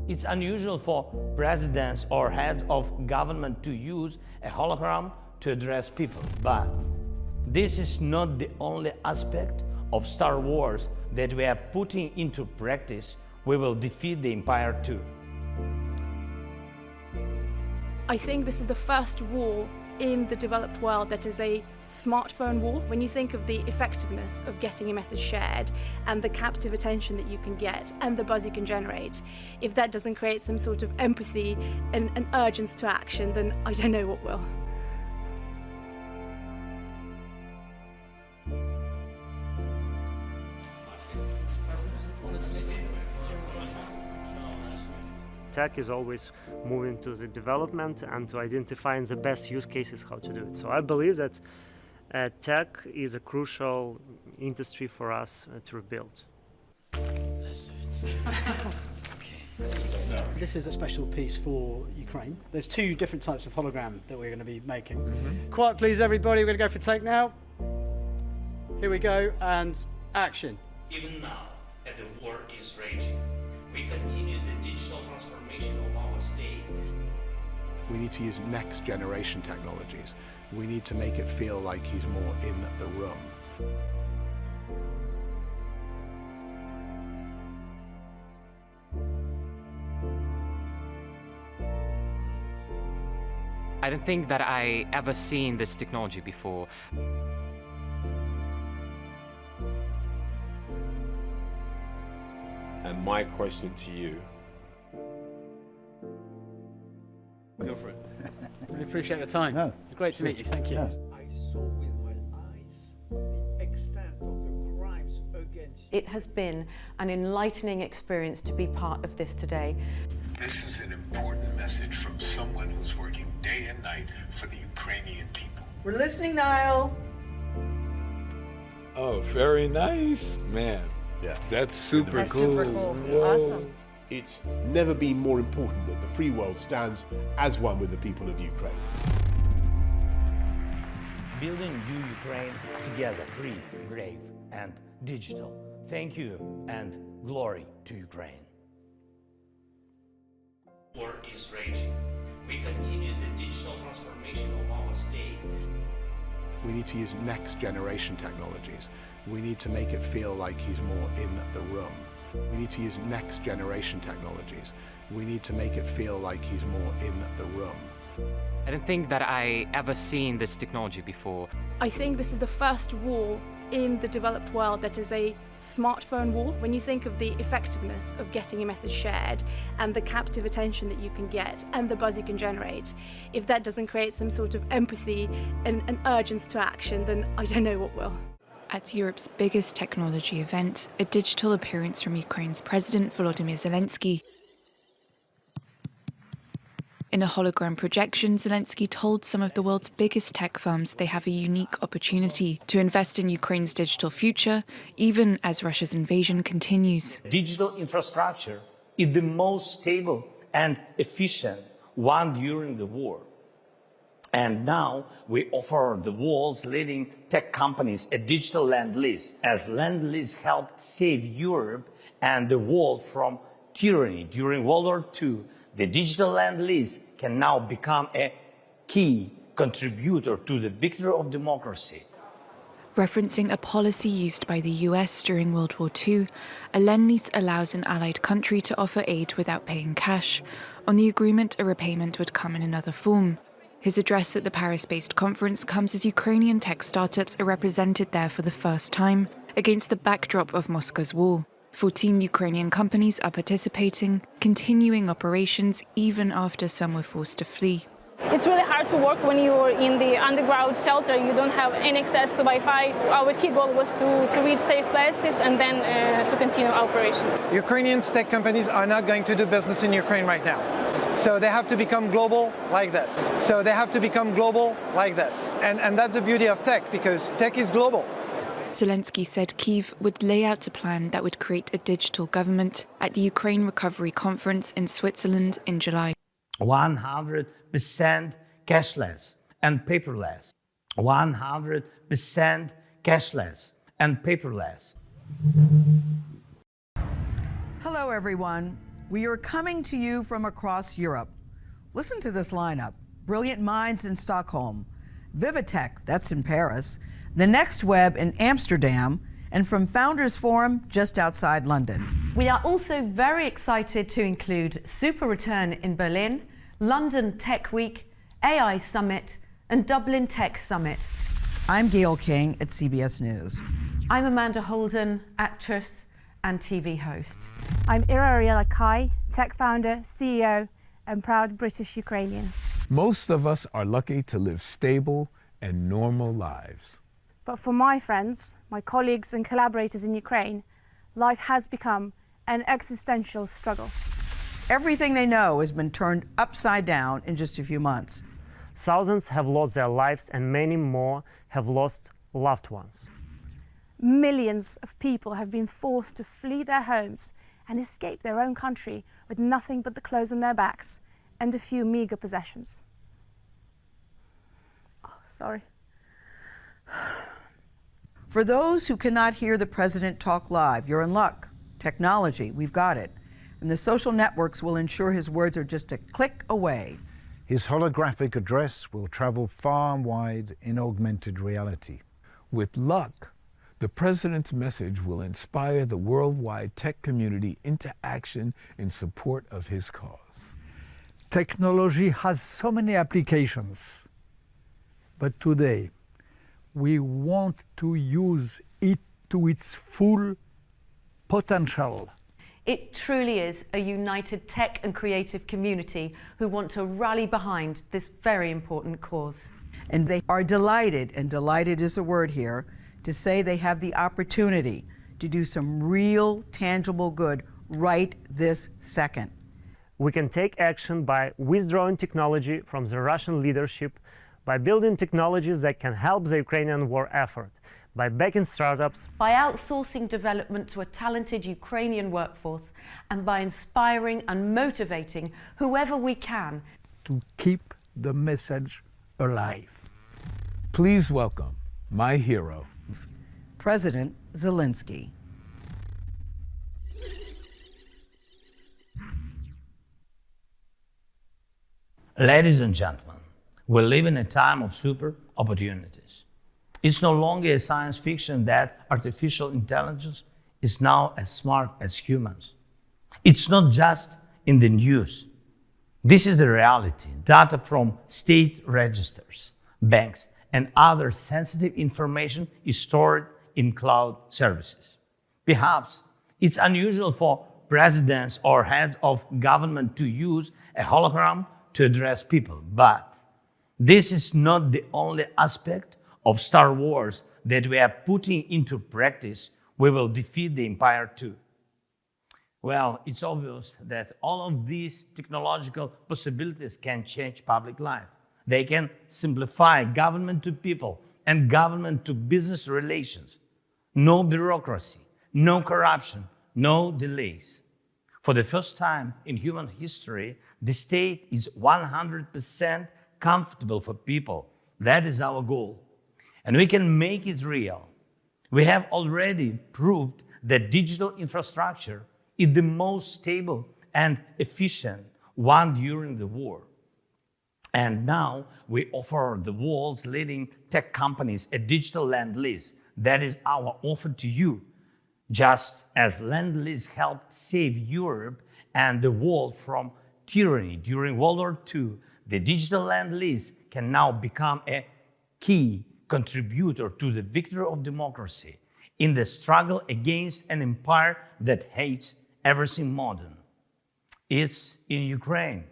It's unusual for presidents or heads of government to use a hologram to address people, but this is not the only aspect of Star Wars that we are putting into practice. We will defeat the Empire too. I think this is the first war in the developed world that is a smartphone war. When you think of the effectiveness of getting a message shared and the captive attention that you can get and the buzz you can generate, if that doesn't create some sort of empathy and an urgency to action, then I don't know what will. Tech is always moving to the development and to identifying the best use cases how to do it. So I believe that tech is a crucial industry for us to rebuild. Let's do it. This is a special piece for Ukraine. There's two different types of hologram that we're going to be making. Quiet please everybody, we're going to go for take now. Here we go, and action. Even now, as the war is raging, we continue the digital transformation of our state. We need to use next generation technologies. We need to make it feel like he's more in the room. I don't think that I ever seen this technology before. And my question to you. Go for it. Really appreciate your time. No, it's great to meet you, thank you. I saw with my eyes the extent of the crimes against you. It has been an enlightening experience to be part of this today. This is an important message from someone who's working day and night for the Ukrainian people. We're listening, Niall. Oh, very nice. Man, yeah, that's super cool. Super cool. Whoa. Awesome. It's never been more important that the free world stands as one with the people of Ukraine. Building new Ukraine together, free, brave, and digital. Thank you and glory to Ukraine. War is raging. We continue the digital transformation of our state. We need to use next generation technologies. We need to make it feel like he's more in the room. We need to use next generation technologies. We need to make it feel like he's more in the room. I don't think that I ever seen this technology before. I think this is the first war in the developed world that is a smartphone war. When you think of the effectiveness of getting a message shared and the captive attention that you can get and the buzz you can generate, if that doesn't create some sort of empathy and an urgency to action, then I don't know what will. At Europe's biggest technology event, a digital appearance from Ukraine's President Volodymyr Zelensky. In a hologram projection, Zelensky told some of the world's biggest tech firms they have a unique opportunity to invest in Ukraine's digital future, even as Russia's invasion continues. Digital infrastructure is the most stable and efficient one during the war. And now we offer the world's leading tech companies a digital Lend-Lease, as Lend-Lease helped save Europe and the world from tyranny during World War II. The digital Lend-Lease can now become a key contributor to the victory of democracy. Referencing a policy used by the US during World War II, a Lend-Lease allows an allied country to offer aid without paying cash. On the agreement, a repayment would come in another form. His address at the Paris-based conference comes as Ukrainian tech startups are represented there for the first time, against the backdrop of Moscow's war. 14 Ukrainian companies are participating, continuing operations even after some were forced to flee. It's really hard to work when you're in the underground shelter. You don't have any access to Wi-Fi. Our key goal was to reach safe places and then to continue operations. Ukrainian tech companies are not going to do business in Ukraine right now. So they have to become global like this. And that's the beauty of tech, because tech is global. Zelensky said Kyiv would lay out a plan that would create a digital government at the Ukraine Recovery Conference in Switzerland in July. 100% cashless and paperless. 100% cashless and paperless. Hello, everyone. We are coming to you from across Europe. Listen to this lineup. Brilliant Minds in Stockholm, Vivatech, that's in Paris, The Next Web in Amsterdam, and from Founders Forum just outside London. We are also very excited to include Super Return in Berlin, London Tech Week, AI Summit, and Dublin Tech Summit. I'm Gail King at CBS News. I'm Amanda Holden, actress and TV host. I'm Ira Ariela Kai, tech founder, CEO, and proud British Ukrainian. Most of us are lucky to live stable and normal lives. But for my friends, my colleagues and collaborators in Ukraine, life has become an existential struggle. Everything they know has been turned upside down in just a few months. Thousands have lost their lives and many more have lost loved ones. Millions of people have been forced to flee their homes and escape their own country with nothing but the clothes on their backs and a few meager possessions. Oh, sorry. For those who cannot hear the president talk live, you're in luck. Technology, we've got it. And the social networks will ensure his words are just a click away. His holographic address will travel far and wide in augmented reality. With luck, the president's message will inspire the worldwide tech community into action in support of his cause. Technology has so many applications, but today we want to use it to its full potential. It truly is a united tech and creative community who want to rally behind this very important cause. And they are delighted, and delighted is a word here, to say they have the opportunity to do some real, tangible good right this second. We can take action by withdrawing technology from the Russian leadership, by building technologies that can help the Ukrainian war effort, by backing startups, by outsourcing development to a talented Ukrainian workforce, and by inspiring and motivating whoever we can to keep the message alive. Please welcome my hero, President Zelensky. Ladies and gentlemen, we live in a time of super opportunities. It's no longer a science fiction that artificial intelligence is now as smart as humans. It's not just in the news. This is the reality. Data from state registers, banks, and other sensitive information is stored in cloud services. Perhaps it's unusual for presidents or heads of government to use a hologram to address people, but this is not the only aspect of Star Wars that we are putting into practice. We will defeat the Empire too. Well, it's obvious that all of these technological possibilities can change public life. They can simplify government to people and government to business relations. No bureaucracy, no corruption, no delays. For the first time in human history, the state is 100% comfortable for people. That is our goal. And we can make it real. We have already proved that digital infrastructure is the most stable and efficient one during the war. And now we offer the world's leading tech companies a digital Lend-Lease. That is our offer to you. Just as Lend-Lease helped save Europe and the world from tyranny during World War II, the digital Lend-Lease can now become a key contributor to the victory of democracy in the struggle against an empire that hates everything modern. It's in Ukraine,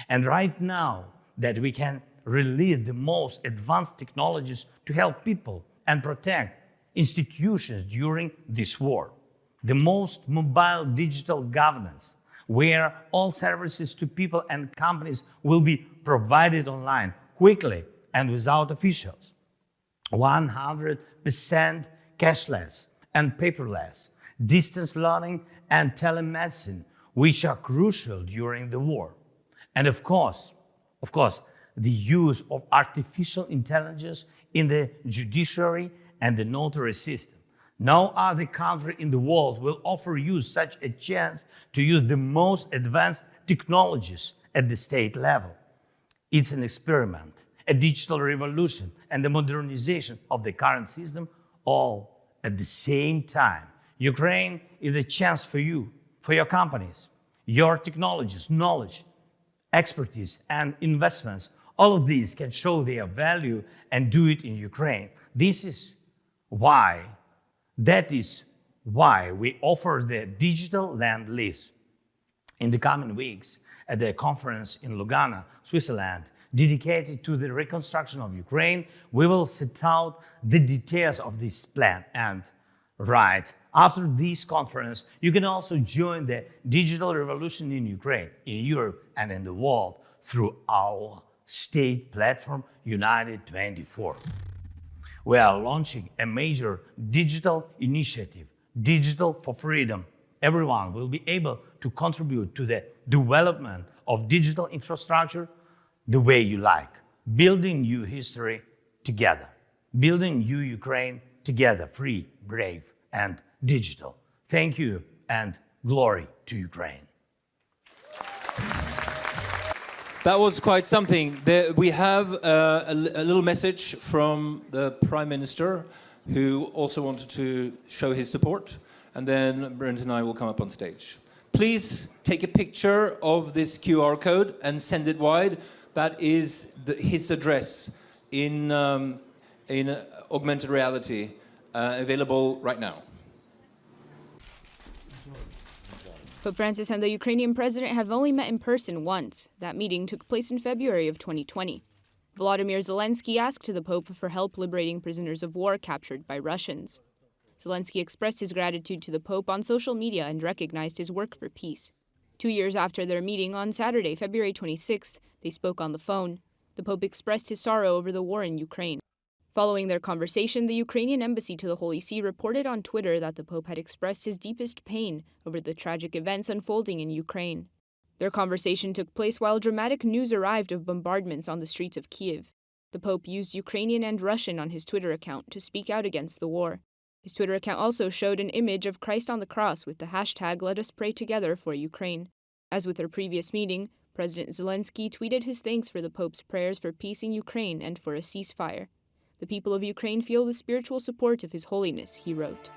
and right now that we can release the most advanced technologies to help people and protect institutions during this war. The most mobile digital governance, where all services to people and companies will be provided online quickly and without officials. 100% cashless and paperless, distance learning and telemedicine, which are crucial during the war. And of course, the use of artificial intelligence in the judiciary and the notary system. No other country in the world will offer you such a chance to use the most advanced technologies at the state level. It's an experiment, a digital revolution, and the modernization of the current system all at the same time. Ukraine is a chance for you, for your companies, your technologies, knowledge, expertise, and investments. All of these can show their value and do it in Ukraine. That is why we offer the digital land lease. In the coming weeks, at the conference in Lugano, Switzerland, dedicated to the reconstruction of Ukraine, we will set out the details of this plan. And right after this conference, you can also join the digital revolution in Ukraine, in Europe, and in the world through our state platform, United 24. We are launching a major digital initiative, Digital for Freedom. Everyone will be able to contribute to the development of digital infrastructure the way you like, building new history together, building new Ukraine together, free, brave, and digital. Thank you, and glory to Ukraine. That was quite something. We have a little message from the Prime Minister, who also wanted to show his support, and then Brent and I will come up on stage. Please take a picture of this QR code and send it wide. That is his address in augmented reality, available right now. Pope Francis and the Ukrainian president have only met in person once. That meeting took place in February of 2020. Volodymyr Zelensky asked the Pope for help liberating prisoners of war captured by Russians. Zelensky expressed his gratitude to the Pope on social media and recognized his work for peace. 2 years after their meeting on Saturday, February 26th, they spoke on the phone. The Pope expressed his sorrow over the war in Ukraine. Following their conversation, the Ukrainian embassy to the Holy See reported on Twitter that the Pope had expressed his deepest pain over the tragic events unfolding in Ukraine. Their conversation took place while dramatic news arrived of bombardments on the streets of Kyiv. The Pope used Ukrainian and Russian on his Twitter account to speak out against the war. His Twitter account also showed an image of Christ on the cross with the hashtag "Let us pray together for Ukraine." As with their previous meeting, President Zelensky tweeted his thanks for the Pope's prayers for peace in Ukraine and for a ceasefire. The people of Ukraine feel the spiritual support of His Holiness, he wrote.